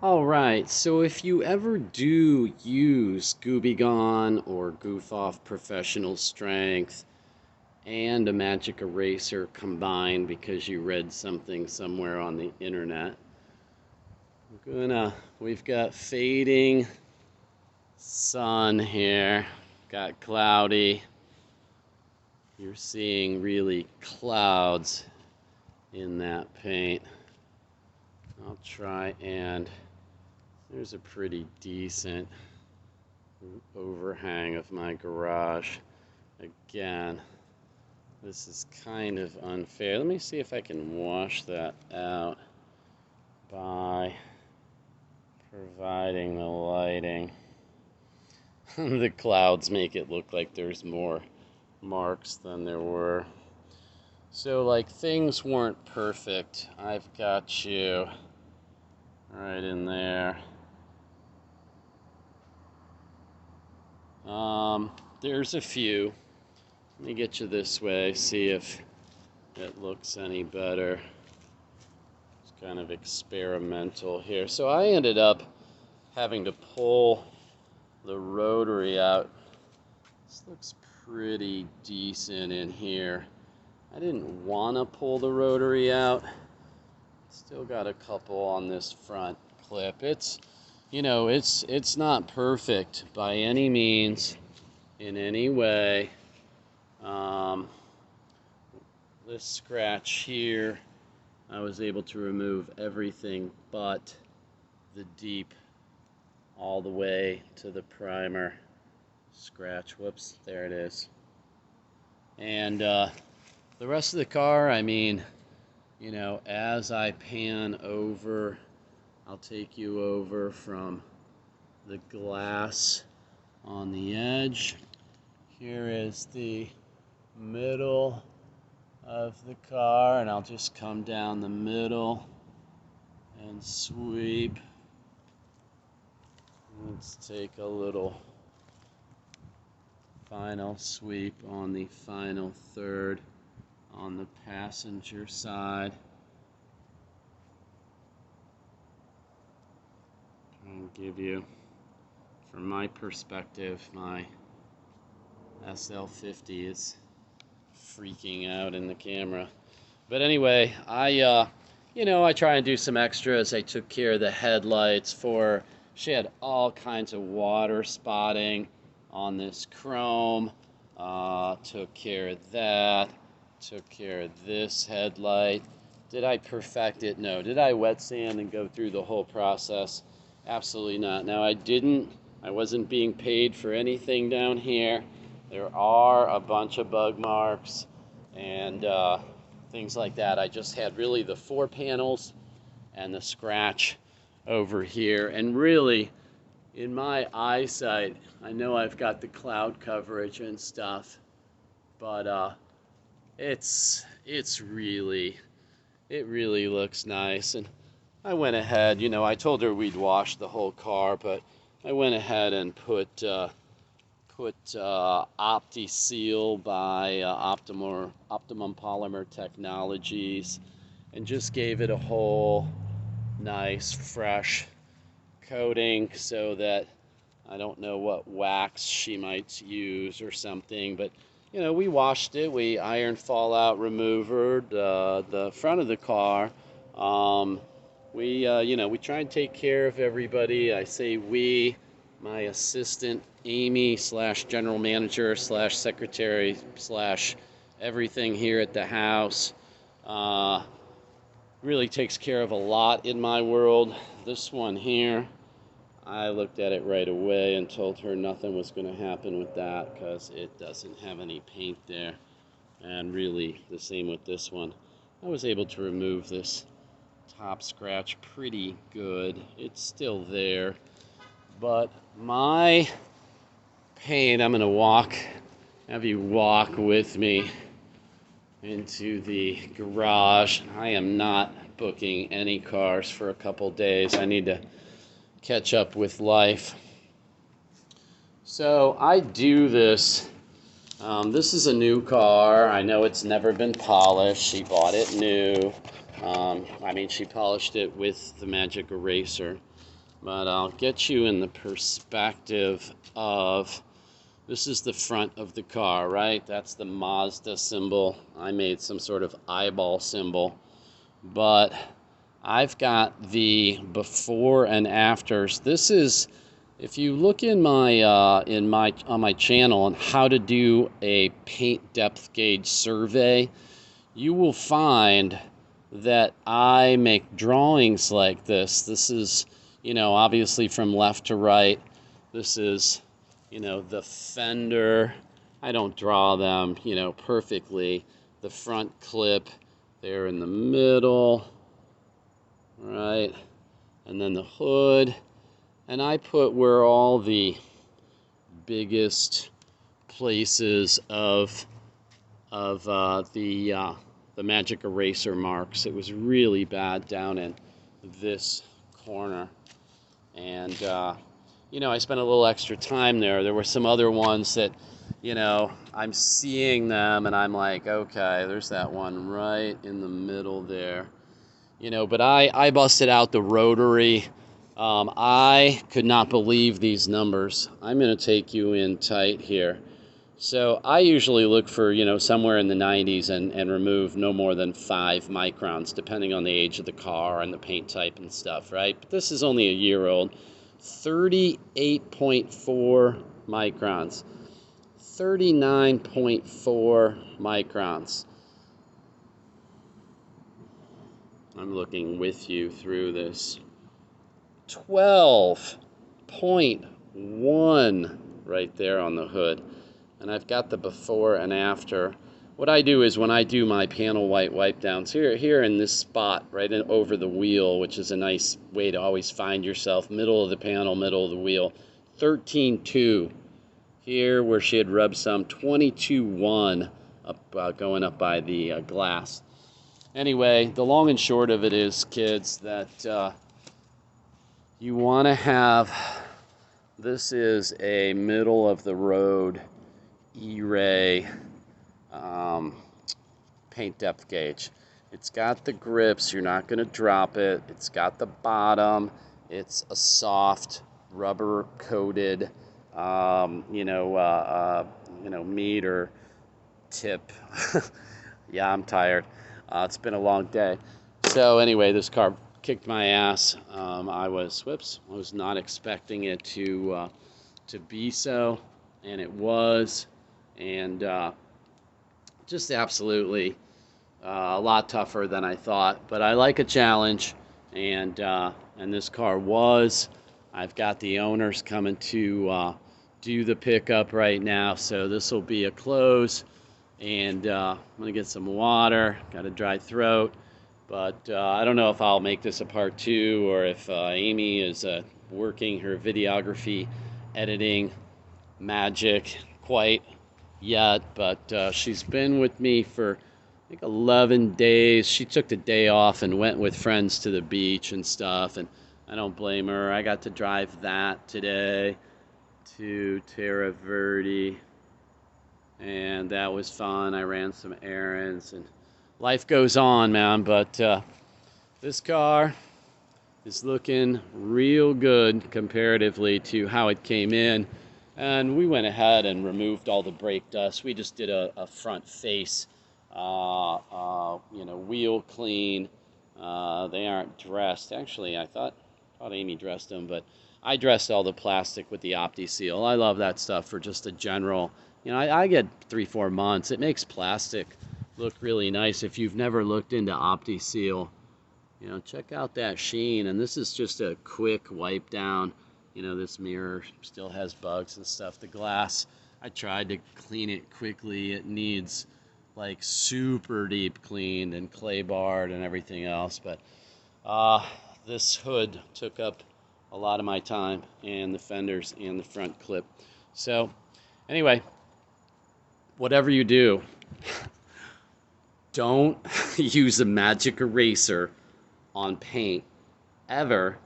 Alright, so if you ever do use Goo B Gone or Goof Off Professional Strength and a magic eraser combined because you read something somewhere on the internet, we've got fading sun here, got cloudy. You're seeing really clouds in that paint. I'll try and there's a pretty decent overhang of my garage. Again, this is kind of unfair. Let me see if I can wash that out by providing the lighting. The clouds make it look like there's more marks than there were. So like things weren't perfect. I've got you right in there. There's a few. Let me get you this way, see if it looks any better. It's kind of experimental here. So I ended up having to pull the rotary out. This looks pretty decent in here. I didn't want to pull the rotary out. Still got a couple on this front clip. It's not perfect by any means, in any way. This scratch here, I was able to remove everything but the deep all the way to the primer scratch. Whoops, there it is. And the rest of the car, I mean, as I pan over, I'll take you over from the glass on the edge. Here is the middle of the car, and I'll just come down the middle and sweep. Let's take a little final sweep on the final third on the passenger side. And give you, from my perspective, my SL50 is freaking out in the camera. But anyway, I try and do some extras. I took care of the headlights she had all kinds of water spotting on this chrome. Took care of that. Took care of this headlight. Did I perfect it? No. Did I wet sand and go through the whole process? Absolutely not. Now I wasn't being paid for anything down here. There are a bunch of bug marks and things like that. I just had really the 4 panels and the scratch over here. And really, in my eyesight, I know I've got the cloud coverage and stuff, but it really looks nice. And I went ahead, I told her we'd wash the whole car, but I went ahead and put OptiSeal by Optimum Polymer Technologies and just gave it a whole nice fresh coating so that I don't know what wax she might use or something, but we washed it. We iron fallout remover the front of the car. We try and take care of everybody. I say we, my assistant Amy / general manager / secretary / everything here at the house really takes care of a lot in my world. This one here, I looked at it right away and told her nothing was going to happen with that because it doesn't have any paint there. And really the same with this one. I was able to remove this top scratch pretty good. It's still there, but my paint, I'm going to have you walk with me into the garage. I am not booking any cars for a couple days. I need to catch up with life. So I do this. This is a new car. I know it's never been polished. She bought it new. She polished it with the magic eraser. but I'll get you in the perspective of, this is the front of the car, right? That's the Mazda symbol. I made some sort of eyeball symbol, but I've got the before and afters. This is, if you look in my on my channel on how to do a paint depth gauge survey, you will find that I make drawings like this. This is, obviously from left to right. This is, the fender. I don't draw them, perfectly. The front clip there in the middle, right? And then the hood. And I put where all the biggest places of the magic eraser marks. It was really bad down in this corner, and I spent a little extra time there. There were some other ones that, I'm seeing them and I'm like, okay, there's that one right in the middle there, but I busted out the rotary. I could not believe these numbers. I'm going to take you in tight here. So I usually look for, somewhere in the 90s and remove no more than 5 microns, depending on the age of the car and the paint type and stuff, right? But this is only a year old. 38.4 microns. 39.4 microns. I'm looking with you through this. 12.1 right there on the hood. And I've got the before and after. What I do is when I do my panel white wipe downs, here in this spot, right over the wheel, which is a nice way to always find yourself, middle of the panel, middle of the wheel, 13.2. Here where she had rubbed some, 22.1 up, going up by the glass. Anyway, the long and short of it is, kids, that you want to have, this is a middle of the road E-ray paint depth gauge. It's got the grips, you're not going to drop it. It's got the bottom. It's a soft rubber coated meat or tip. Yeah, I'm tired. It's been a long day. So anyway, this car kicked my ass. I was not expecting it to be so, and it was. And just absolutely a lot tougher than I thought. But I like a challenge, and this car was. I've got the owners coming to do the pickup right now, so this will be a close. And I'm gonna get some water. Got a dry throat, but I don't know if I'll make this a part 2 or if Amy is working her videography editing magic quite yet, but she's been with me for I think 11 days. She took the day off and went with friends to the beach and stuff, and I don't blame her. I got to drive that today to Terra Verde, and that was fun. I ran some errands, and life goes on, man. But this car is looking real good comparatively to how it came in. And we went ahead and removed all the brake dust. We just did a front face, wheel clean. They aren't dressed. Actually, I thought Amy dressed them, but I dressed all the plastic with the OptiSeal. I love that stuff for just a general. I get 3-4 months. It makes plastic look really nice. If you've never looked into OptiSeal, check out that sheen. And this is just a quick wipe down. This mirror still has bugs and stuff. The glass, I tried to clean it quickly. It needs like super deep cleaned and clay barred and everything else. But this hood took up a lot of my time, and the fenders and the front clip. So anyway, whatever you do, don't use a magic eraser on paint ever,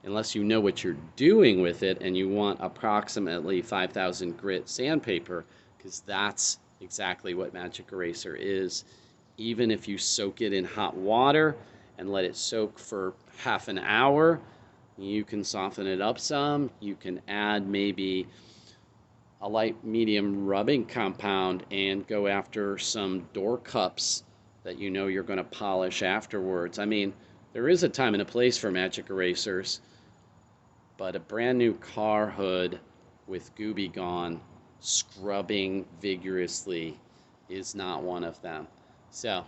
unless you know what you're doing with it and you want approximately 5,000 grit sandpaper, because that's exactly what magic eraser is. Even if you soak it in hot water and let it soak for half an hour, You can soften it up some. You can add maybe a light medium rubbing compound and go after some door cups that you know you're going to polish afterwards. I mean, there is a time and a place for magic erasers, but a brand new car hood with Goo B Gone scrubbing vigorously is not one of them. So,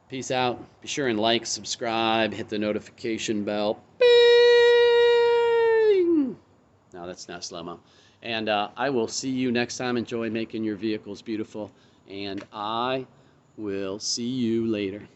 peace out. Be sure and like, subscribe, hit the notification bell. Bing! No, that's not slow-mo. And I will see you next time. Enjoy making your vehicles beautiful. And I will see you later.